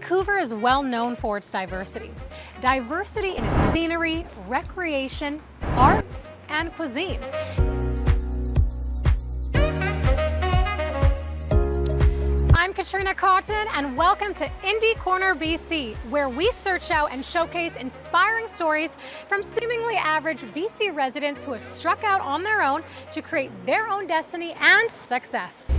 Vancouver is well known for its diversity. Diversity in its scenery, recreation, art, and cuisine. I'm Katrina Cotton, and welcome to Indie Corner BC, where we search out and showcase inspiring stories from seemingly average BC residents who have struck out on their own to create their own destiny and success.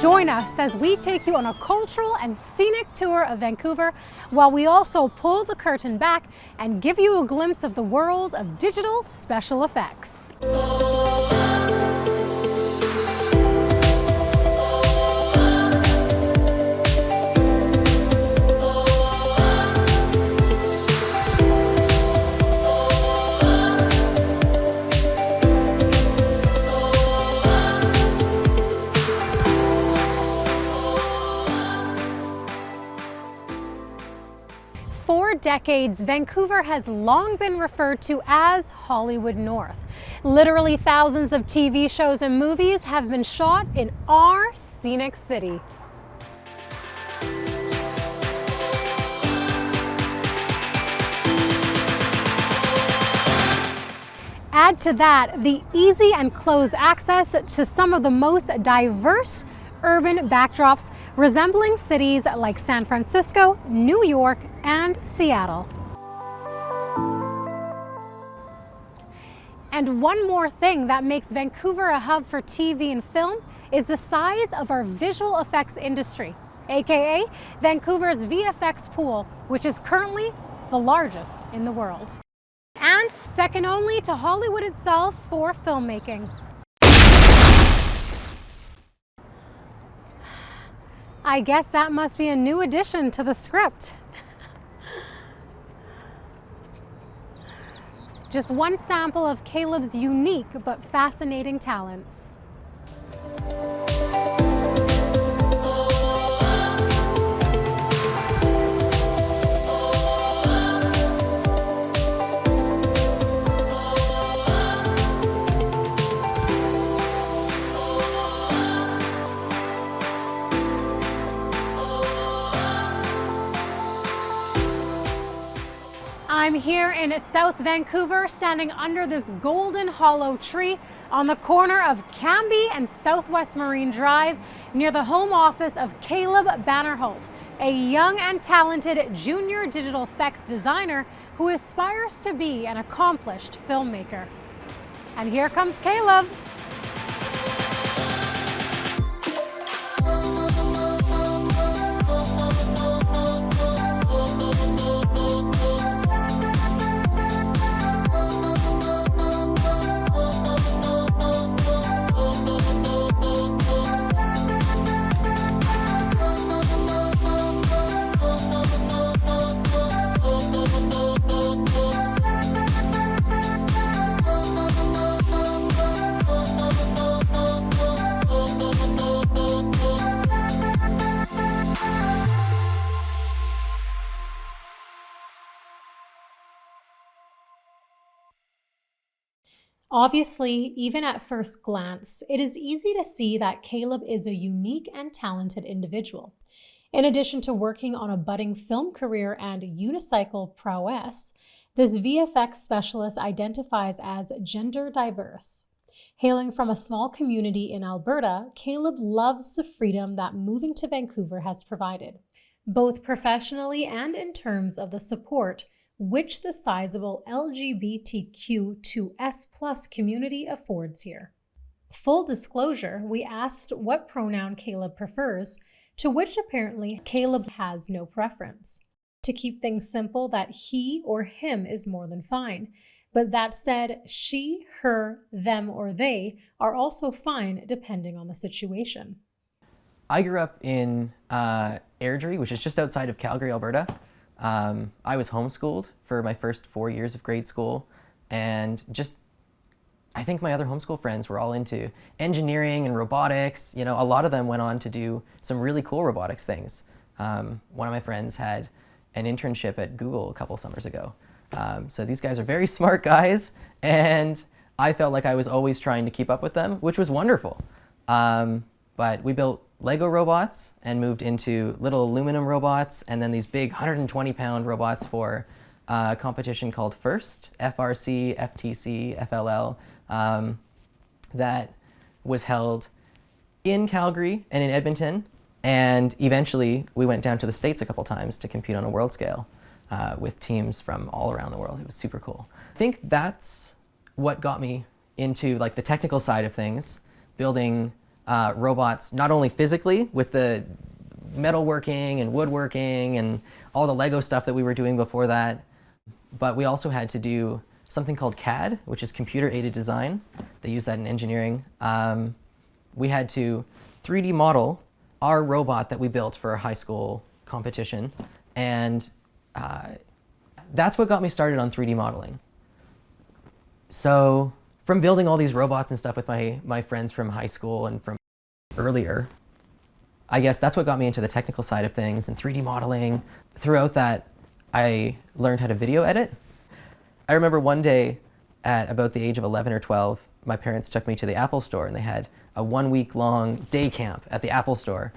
Join us as we take you on a cultural and scenic tour of Vancouver, while we also pull the curtain back and give you a glimpse of the world of digital special effects. For decades, Vancouver has long been referred to as Hollywood North. Literally thousands of TV shows and movies have been shot in our scenic city. Add to that the easy and close access to some of the most diverse urban backdrops resembling cities like San Francisco, New York, and Seattle. And one more thing that makes Vancouver a hub for TV and film is the size of our visual effects industry, aka Vancouver's VFX pool, which is currently the largest in the world. And second only to Hollywood itself for filmmaking. I guess that must be a new addition to the script. Just one sample of Caleb's unique but fascinating talents. I'm here in South Vancouver, standing under this golden hollow tree on the corner of Cambie and Southwest Marine Drive, near the home office of Caleb Bannerholt, a young and talented junior digital effects designer who aspires to be an accomplished filmmaker. And here comes Caleb. Obviously, even at first glance, it is easy to see that Caleb is a unique and talented individual. In addition to working on a budding film career and unicycle prowess, this VFX specialist identifies as gender diverse. Hailing from a small community in Alberta, Caleb loves the freedom that moving to Vancouver has provided, both professionally and in terms of the support which the sizable LGBTQ2S+ community affords here. Full disclosure, we asked what pronoun Caleb prefers, to which apparently Caleb has no preference. To keep things simple, that he or him is more than fine. But that said, she, her, them, or they are also fine depending on the situation. I grew up in Airdrie, which is just outside of Calgary, Alberta. I was homeschooled for my first 4 years of grade school, and I think my other homeschool friends were all into engineering and robotics. You know, a lot of them went on to do some really cool robotics things. One of my friends had an internship at Google a couple summers ago. So these guys are very smart guys, and I felt like I was always trying to keep up with them, which was wonderful. But we built Lego robots and moved into little aluminum robots, and then these big 120-pound robots for a competition called FIRST, FRC, FTC, FLL, that was held in Calgary and in Edmonton. And eventually we went down to the States a couple times to compete on a world scale with teams from all around the world. It was super cool. I think that's what got me into like the technical side of things, building robots, not only physically with the metalworking and woodworking and all the Lego stuff that we were doing before that, but we also had to do something called CAD, which is computer-aided design. They use that in engineering. We had to 3D model our robot that we built for a high school competition, and that's what got me started on 3D modeling. So from building all these robots and stuff with my friends from high school and from earlier, I guess that's what got me into the technical side of things and 3D modeling. Throughout that, I learned how to video edit. I remember one day at about the age of 11 or 12, my parents took me to the Apple store, and they had a 1-week-long day camp at the Apple store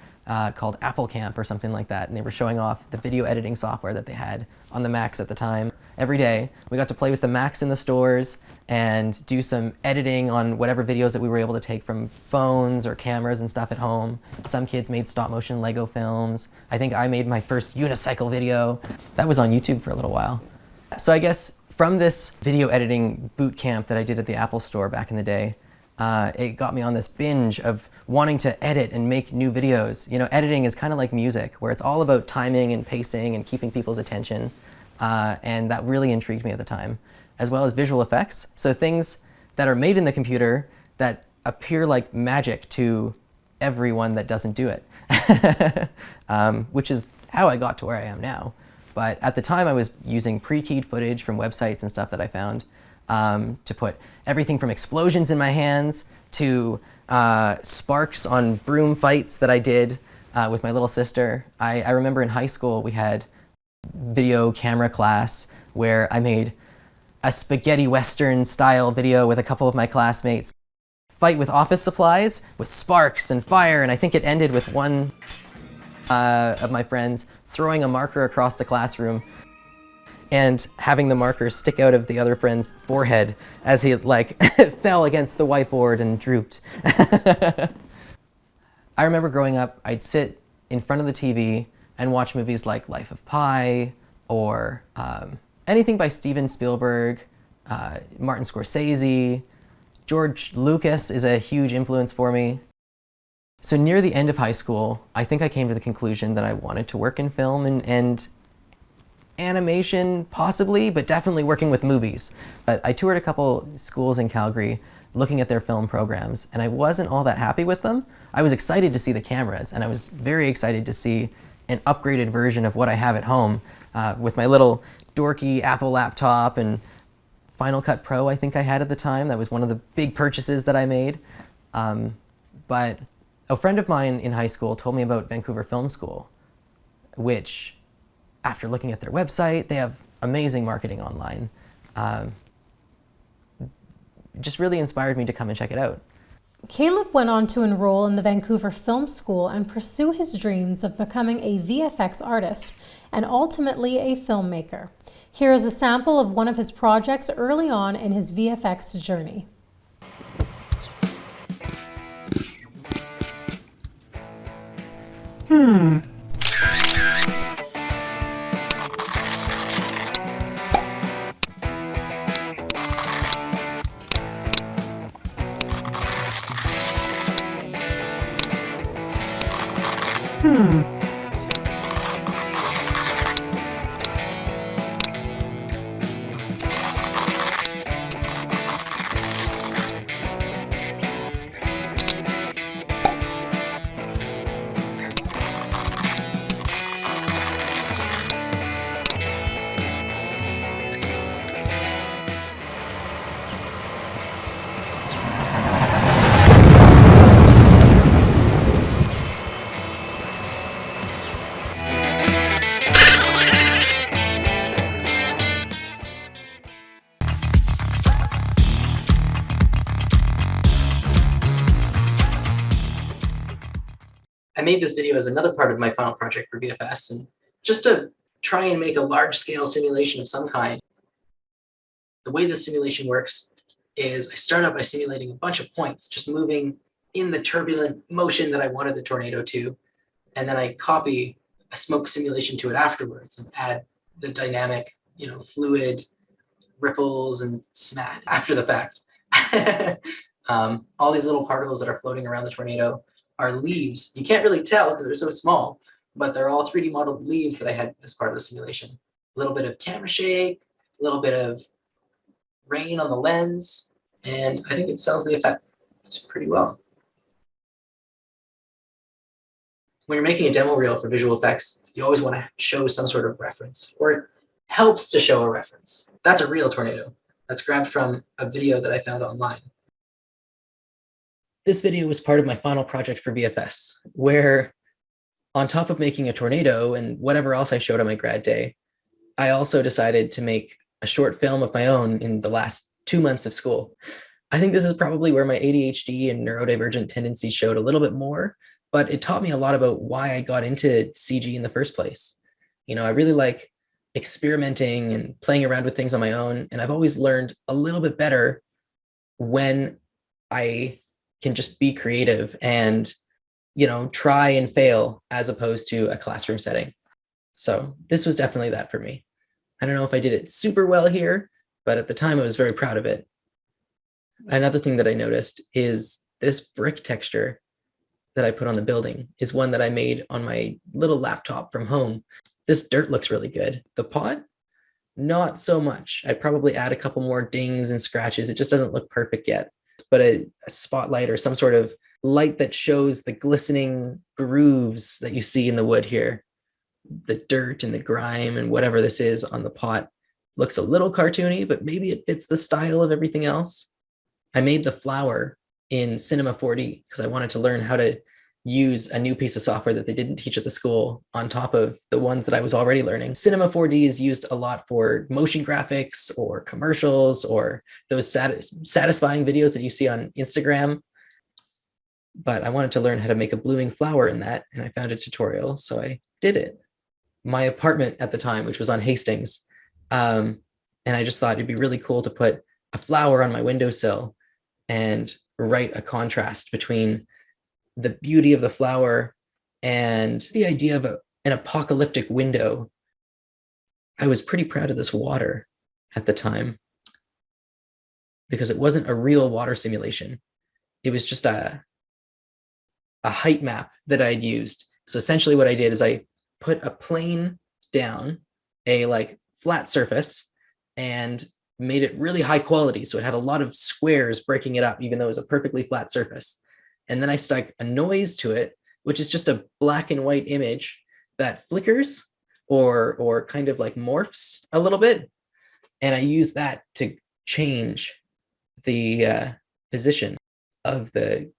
called Apple Camp or something like that. And they were showing off the video editing software that they had on the Macs at the time. Every day, we got to play with the Macs in the stores and do some editing on whatever videos that we were able to take from phones or cameras and stuff at home. Some kids made stop-motion Lego films. I think I made my first unicycle video. That was on YouTube for a little while. So I guess from this video editing boot camp that I did at the Apple store back in the day, it got me on this binge of wanting to edit and make new videos. You know, editing is kind of like music, where it's all about timing and pacing and keeping people's attention. And that really intrigued me at the time, as well as visual effects. So things that are made in the computer that appear like magic to everyone that doesn't do it, which is how I got to where I am now. But at the time I was using pre-keyed footage from websites and stuff that I found to put everything from explosions in my hands to sparks on broom fights that I did with my little sister. I remember in high school we had video camera class where I made a spaghetti western style video with a couple of my classmates fight with office supplies with sparks and fire, and I think it ended with one of my friends throwing a marker across the classroom and having the marker stick out of the other friend's forehead as he like fell against the whiteboard and drooped. I remember growing up, I'd sit in front of the TV and watch movies like Life of Pi or anything by Steven Spielberg, Martin Scorsese. George Lucas is a huge influence for me. So near the end of high school, I think I came to the conclusion that I wanted to work in film and animation, possibly, but definitely working with movies. But I toured a couple schools in Calgary looking at their film programs, and I wasn't all that happy with them. I was excited to see the cameras, and I was very excited to see an upgraded version of what I have at home with my little dorky Apple laptop and Final Cut Pro I think I had at the time. That was one of the big purchases that I made. But a friend of mine in high school told me about Vancouver Film School, which, after looking at their website, they have amazing marketing online. Just really inspired me to come and check it out. Caleb went on to enroll in the Vancouver Film School and pursue his dreams of becoming a VFX artist and ultimately a filmmaker. Here is a sample of one of his projects early on in his VFX journey. I made this video as another part of my final project for VFS, and just to try and make a large-scale simulation of some kind. The way this simulation works is I start out by simulating a bunch of points, just moving in the turbulent motion that I wanted the tornado to, and then I copy a smoke simulation to it afterwards and add the dynamic, fluid ripples and smack after the fact. All these little particles that are floating around the tornado are leaves. You can't really tell because they're so small, but they're all 3D modeled leaves that I had as part of the simulation. A little bit of camera shake, a little bit of rain on the lens, and I think it sells the effect pretty well. When you're making a demo reel for visual effects, you always want to show some sort of reference, or it helps to show a reference. That's a real tornado. That's grabbed from a video that I found online. This video was part of my final project for VFS, where on top of making a tornado and whatever else I showed on my grad day, I also decided to make a short film of my own in the last 2 months of school. I think this is probably where my ADHD and neurodivergent tendencies showed a little bit more, but it taught me a lot about why I got into CG in the first place. I really like experimenting and playing around with things on my own, and I've always learned a little bit better when I can just be creative and, try and fail as opposed to a classroom setting. So this was definitely that for me. I don't know if I did it super well here, but at the time I was very proud of it. Another thing that I noticed is this brick texture that I put on the building is one that I made on my little laptop from home. This dirt looks really good. The pot, not so much. I'd probably add a couple more dings and scratches. It just doesn't look perfect yet. But a spotlight or some sort of light that shows the glistening grooves that you see in the wood here, the dirt and the grime and whatever this is on the pot, looks a little cartoony, but maybe it fits the style of everything else. I made the flower in Cinema 4D because I wanted to learn how to use a new piece of software that they didn't teach at the school on top of the ones that I was already learning. Cinema 4D is used a lot for motion graphics or commercials or those satisfying videos that you see on Instagram. But I wanted to learn how to make a blooming flower in that, and I found a tutorial, so I did it. My apartment at the time, which was on Hastings, and I just thought it'd be really cool to put a flower on my windowsill and write a contrast between the beauty of the flower and the idea of an apocalyptic window. I was pretty proud of this water at the time because it wasn't a real water simulation. It was just a height map that I'd used. So essentially what I did is I put a plane down, a flat surface, and made it really high quality. So it had a lot of squares breaking it up, even though it was a perfectly flat surface. And then I stuck a noise to it, which is just a black and white image that flickers or kind of morphs a little bit. And I use that to change the position of the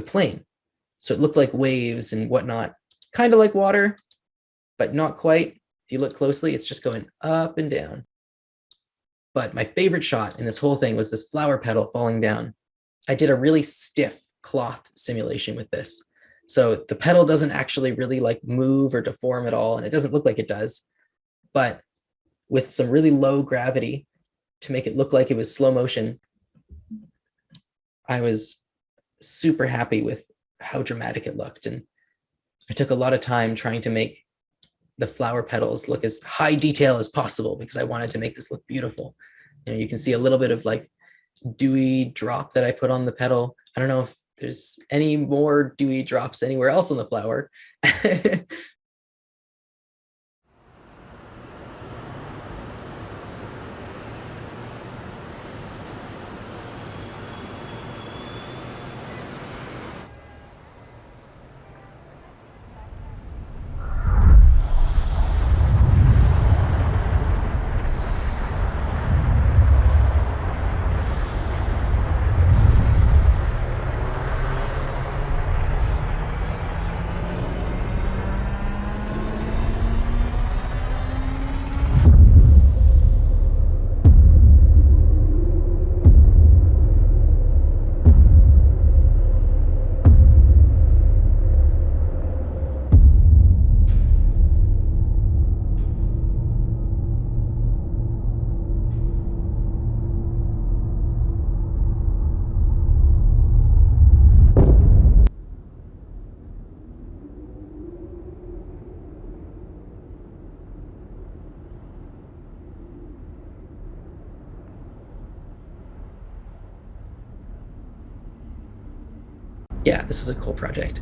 plane. So it looked like waves and whatnot, kind of like water, but not quite. If you look closely, it's just going up and down. But my favorite shot in this whole thing was this flower petal falling down. I did a really stiff cloth simulation with this. So the petal doesn't actually really move or deform at all, and it doesn't look like it does. But with some really low gravity to make it look like it was slow motion, I was super happy with how dramatic it looked. And I took a lot of time trying to make the flower petals look as high detail as possible because I wanted to make this look beautiful. You can see a little bit of dewy drop that I put on the petal. I don't know if there's any more dewy drops anywhere else on the flower. yeah, this was a cool project.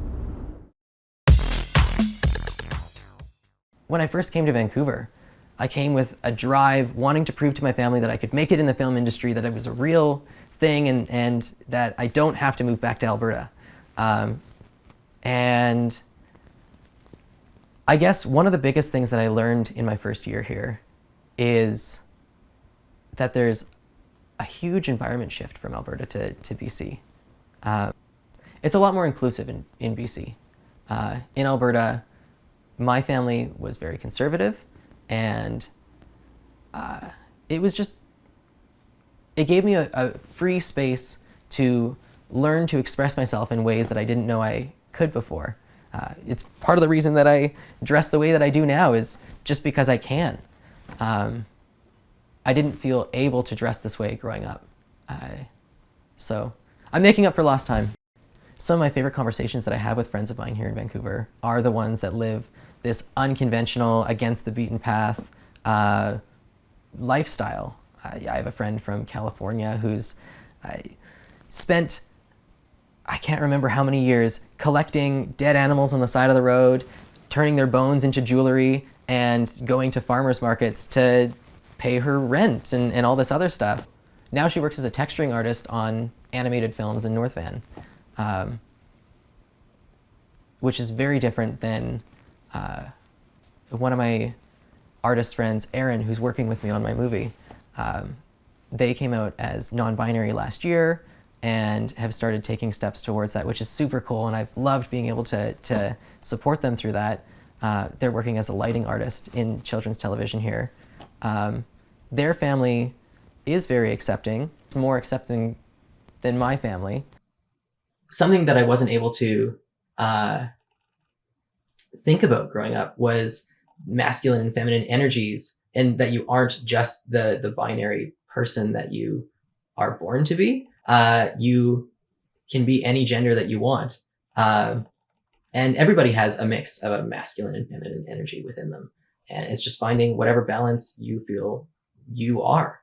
When I first came to Vancouver, I came with a drive wanting to prove to my family that I could make it in the film industry, that it was a real thing, and that I don't have to move back to Alberta. And I guess one of the biggest things that I learned in my first year here is that there's a huge environment shift from Alberta to BC. It's a lot more inclusive in BC. In Alberta, my family was very conservative, and it was just, it gave me a free space to learn to express myself in ways that I didn't know I could before. It's part of the reason that I dress the way that I do now, is just because I can. I didn't feel able to dress this way growing up. So I'm making up for lost time. Some of my favorite conversations that I have with friends of mine here in Vancouver are the ones that live this unconventional, against the beaten path lifestyle. I have a friend from California who's spent, I can't remember how many years, collecting dead animals on the side of the road, turning their bones into jewelry, and going to farmers markets to pay her rent and all this other stuff. Now she works as a texturing artist on animated films in North Van, which is very different than one of my artist friends, Aaron, who's working with me on my movie. They came out as non-binary last year and have started taking steps towards that, which is super cool, and I've loved being able to support them through that. They're working as a lighting artist in children's television here. Their family is very accepting, more accepting than my family. Something that I wasn't able to think about growing up was masculine and feminine energies, and that you aren't just the binary person that you are born to be. You can be any gender that you want. And everybody has a mix of a masculine and feminine energy within them. And it's just finding whatever balance you feel you are.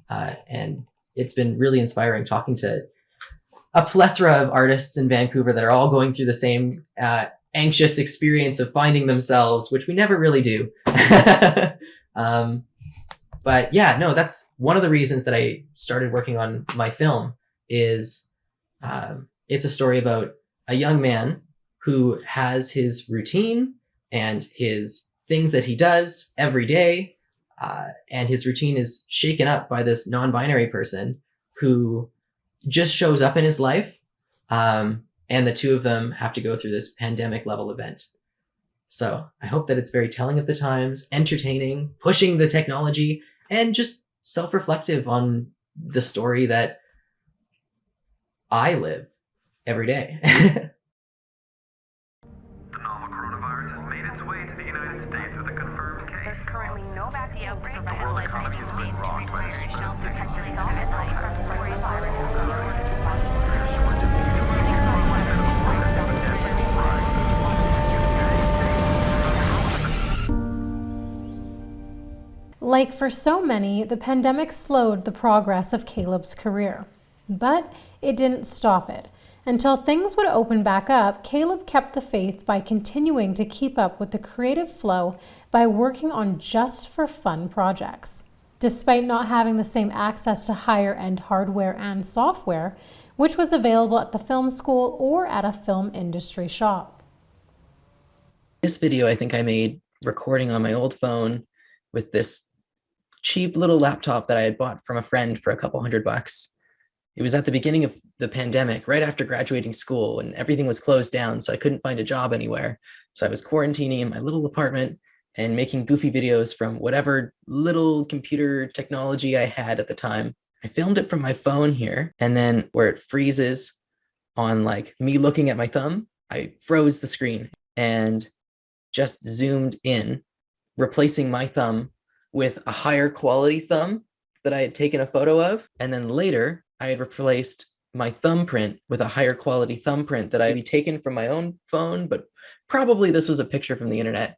And it's been really inspiring talking to a plethora of artists in Vancouver that are all going through the same anxious experience of finding themselves, which we never really do. But yeah, no, that's one of the reasons that I started working on my film. Is it's a story about a young man who has his routine and his things that he does every day, and his routine is shaken up by this non-binary person who just shows up in his life, and the two of them have to go through this pandemic level event. So I hope that it's very telling of the times, entertaining, pushing the technology, and just self-reflective on the story that I live every day. The novel coronavirus has made its way to the United States with a confirmed case. There's currently no vaccine to provide The world economy has been rocked by the spread of protect disease. yourself and from coronavirus. Like for so many, the pandemic slowed the progress of Caleb's career. But it didn't stop it. Until things would open back up, Caleb kept the faith by continuing to keep up with the creative flow by working on just for fun projects. Despite not having the same access to higher-end hardware and software, which was available at the film school or at a film industry shop. This video I think I made recording on my old phone with this cheap little laptop that I had bought from a friend for a couple $100. It was at the beginning of the pandemic, right after graduating school, and everything was closed down, so I couldn't find a job anywhere. So I was quarantining in my little apartment and making goofy videos from whatever little computer technology I had at the time. I filmed it from my phone here, and then where it freezes on like me looking at my thumb, I froze the screen and just zoomed in, replacing my thumb with a higher quality thumb that I had taken a photo of. And then later, I had replaced my thumbprint with a higher quality thumbprint that I had taken from my own phone, but probably this was a picture from the internet.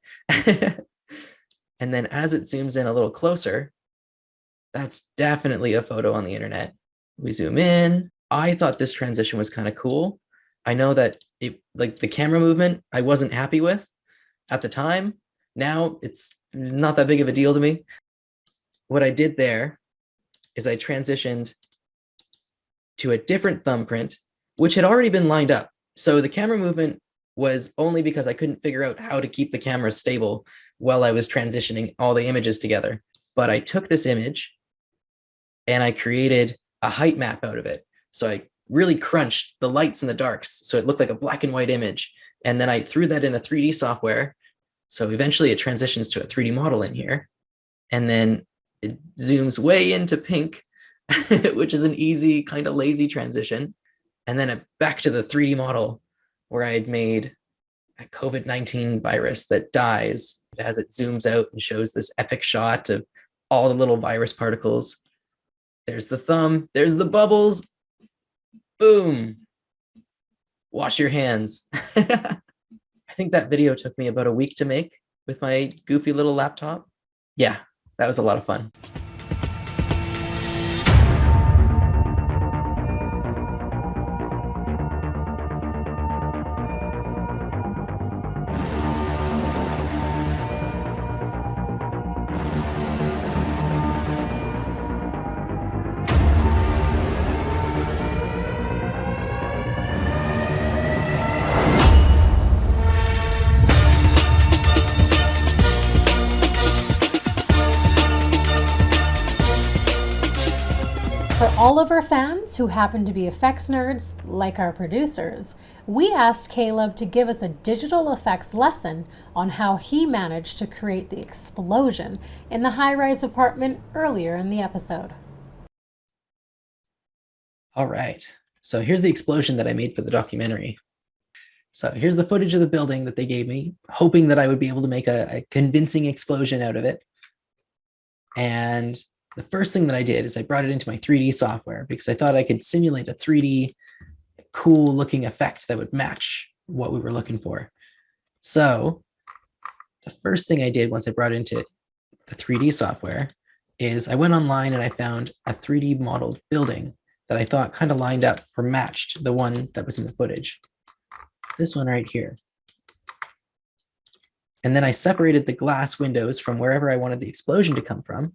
And then as it zooms in a little closer, that's definitely a photo on the internet. We zoom in. I thought this transition was kind of cool. I know that like the camera movement I wasn't happy with at the time. Now it's not that big of a deal to me. What I did there is I transitioned to a different thumbprint, which had already been lined up. So the camera movement was only because I couldn't figure out how to keep the camera stable while I was transitioning all the images together. But I took this image and I created a height map out of it. So I really crunched the lights and the darks so it looked like a black and white image. And then I threw that in a 3D software. So eventually it transitions to a 3D model in here. And then it zooms way into pink, which is an easy, kind of lazy transition. And then back to the 3D model where I had made a COVID-19 virus that dies as it zooms out and shows this epic shot of all the little virus particles. There's the thumb, there's the bubbles. Boom. Wash your hands. I think that video took me about a week to make with my goofy little laptop. Yeah, that was a lot of fun. For all of our fans who happen to be effects nerds, like our producers, we asked Caleb to give us a digital effects lesson on how he managed to create the explosion in the high-rise apartment earlier in the episode. All right, so here's the explosion that I made for the documentary. So here's the footage of the building that they gave me, hoping that I would be able to make a convincing explosion out of it. And the first thing that I did is I brought it into my 3D software because I thought I could simulate a 3D cool looking effect that would match what we were looking for. So the first thing I did once I brought it into the 3D software is I went online and I found a 3D modeled building that I thought kind of lined up or matched the one that was in the footage. This one right here. And then I separated the glass windows from wherever I wanted the explosion to come from.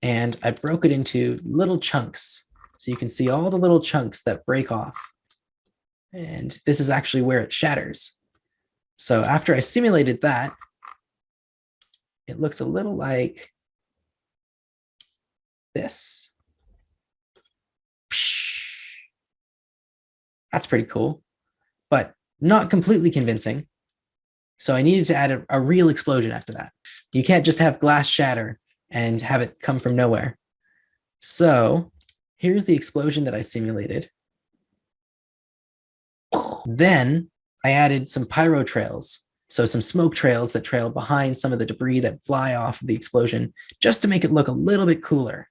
And I broke it into little chunks. So you can see all the little chunks that break off. And this is actually where it shatters. So after I simulated that, it looks a little like this. That's pretty cool, but not completely convincing. So I needed to add a real explosion after that. You can't just have glass shatter and have it come from nowhere. So here's the explosion that I simulated. Then I added some pyro trails. So some smoke trails that trail behind some of the debris that fly off of the explosion, just to make it look a little bit cooler.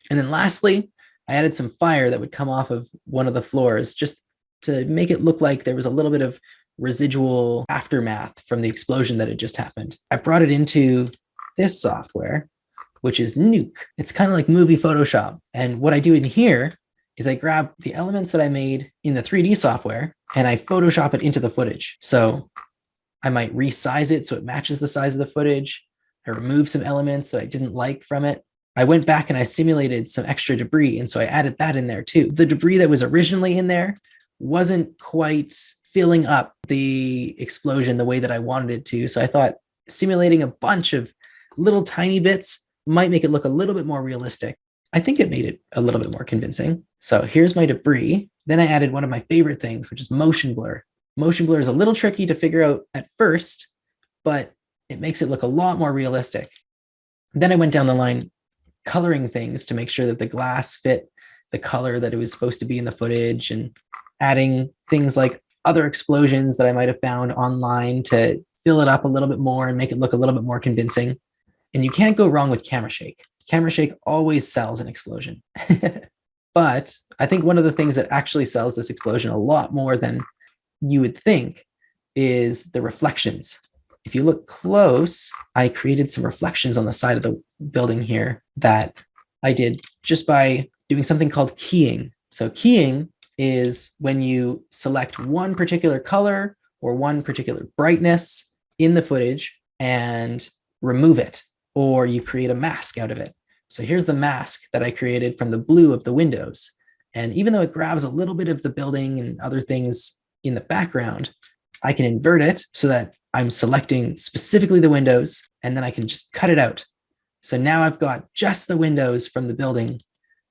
And then lastly, I added some fire that would come off of one of the floors just to make it look like there was a little bit of residual aftermath from the explosion that had just happened. I brought it into this software, which is Nuke. It's kind of like movie Photoshop. And what I do in here is I grab the elements that I made in the 3D software and I Photoshop it into the footage. So I might resize it so it matches the size of the footage. I remove some elements that I didn't like from it. I went back and I simulated some extra debris, and so I added that in there too. The debris that was originally in there wasn't quite filling up the explosion the way that I wanted it to. So I thought simulating a bunch of little tiny bits might make it look a little bit more realistic. I think it made it a little bit more convincing. So here's my debris. Then I added one of my favorite things, which is motion blur. Motion blur is a little tricky to figure out at first, but it makes it look a lot more realistic. Then I went down the line coloring things to make sure that the glass fit the color that it was supposed to be in the footage, and adding things like other explosions that I might have found online to fill it up a little bit more and make it look a little bit more convincing. And you can't go wrong with camera shake. Camera shake always sells an explosion. But I think one of the things that actually sells this explosion a lot more than you would think is the reflections. If you look close, I created some reflections on the side of the building here that I did just by doing something called keying. So keying is when you select one particular color or one particular brightness in the footage and remove it, or you create a mask out of it. So here's the mask that I created from the blue of the windows. And even though it grabs a little bit of the building and other things in the background, I can invert it so that I'm selecting specifically the windows, and then I can just cut it out. So now I've got just the windows from the building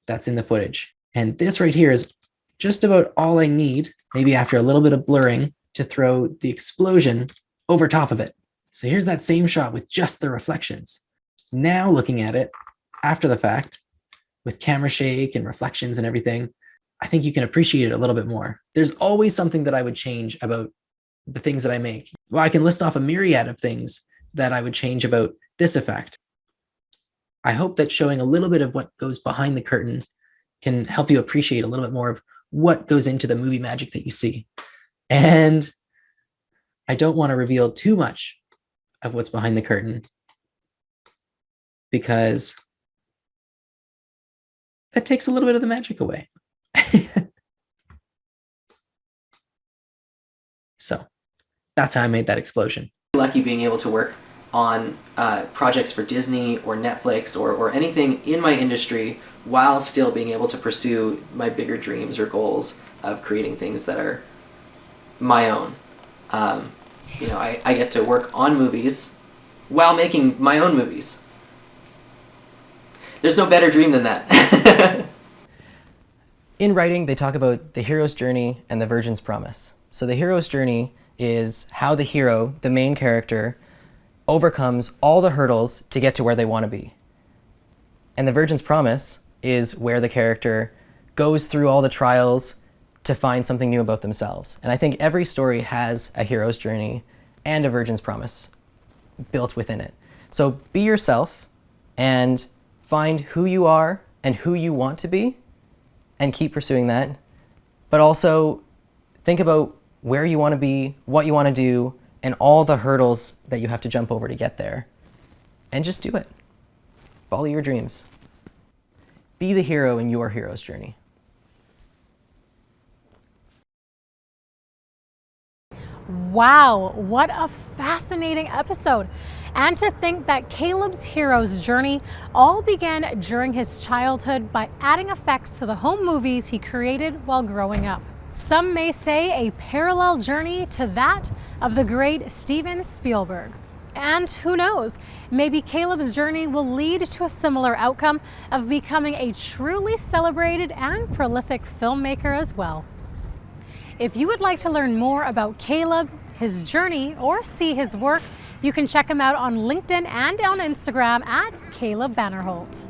that's in the footage. And this right here is just about all I need, maybe after a little bit of blurring, to throw the explosion over top of it. So here's that same shot with just the reflections. Now looking at it after the fact, with camera shake and reflections and everything, I think you can appreciate it a little bit more. There's always something that I would change about the things that I make. Well, I can list off a myriad of things that I would change about this effect. I hope that showing a little bit of what goes behind the curtain can help you appreciate a little bit more of what goes into the movie magic that you see. And I don't want to reveal too much of what's behind the curtain, because that takes a little bit of the magic away. So that's how I made that explosion. Lucky being able to work on projects for Disney or Netflix or anything in my industry while still being able to pursue my bigger dreams or goals of creating things that are my own. I get to work on movies while making my own movies. There's no better dream than that. In writing, they talk about the hero's journey and the virgin's promise. So the hero's journey is how the hero, the main character, overcomes all the hurdles to get to where they want to be. And the virgin's promise is where the character goes through all the trials to find something new about themselves. And I think every story has a hero's journey and a virgin's promise built within it. So be yourself and find who you are and who you want to be and keep pursuing that. But also think about where you want to be, what you want to do, and all the hurdles that you have to jump over to get there. And just do it. Follow your dreams. Be the hero in your hero's journey. Wow, what a fascinating episode. And to think that Caleb's hero's journey all began during his childhood by adding effects to the home movies he created while growing up. Some may say a parallel journey to that of the great Steven Spielberg. And who knows, maybe Caleb's journey will lead to a similar outcome of becoming a truly celebrated and prolific filmmaker as well. If you would like to learn more about Caleb, his journey, or see his work, you can check him out on LinkedIn and on Instagram at Caleb Bannerholt.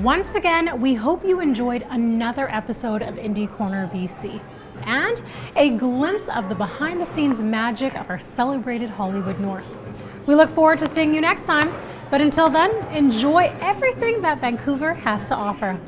Once again, we hope you enjoyed another episode of Indie Corner BC and a glimpse of the behind-the-scenes magic of our celebrated Hollywood North. We look forward to seeing you next time, but until then, enjoy everything that Vancouver has to offer.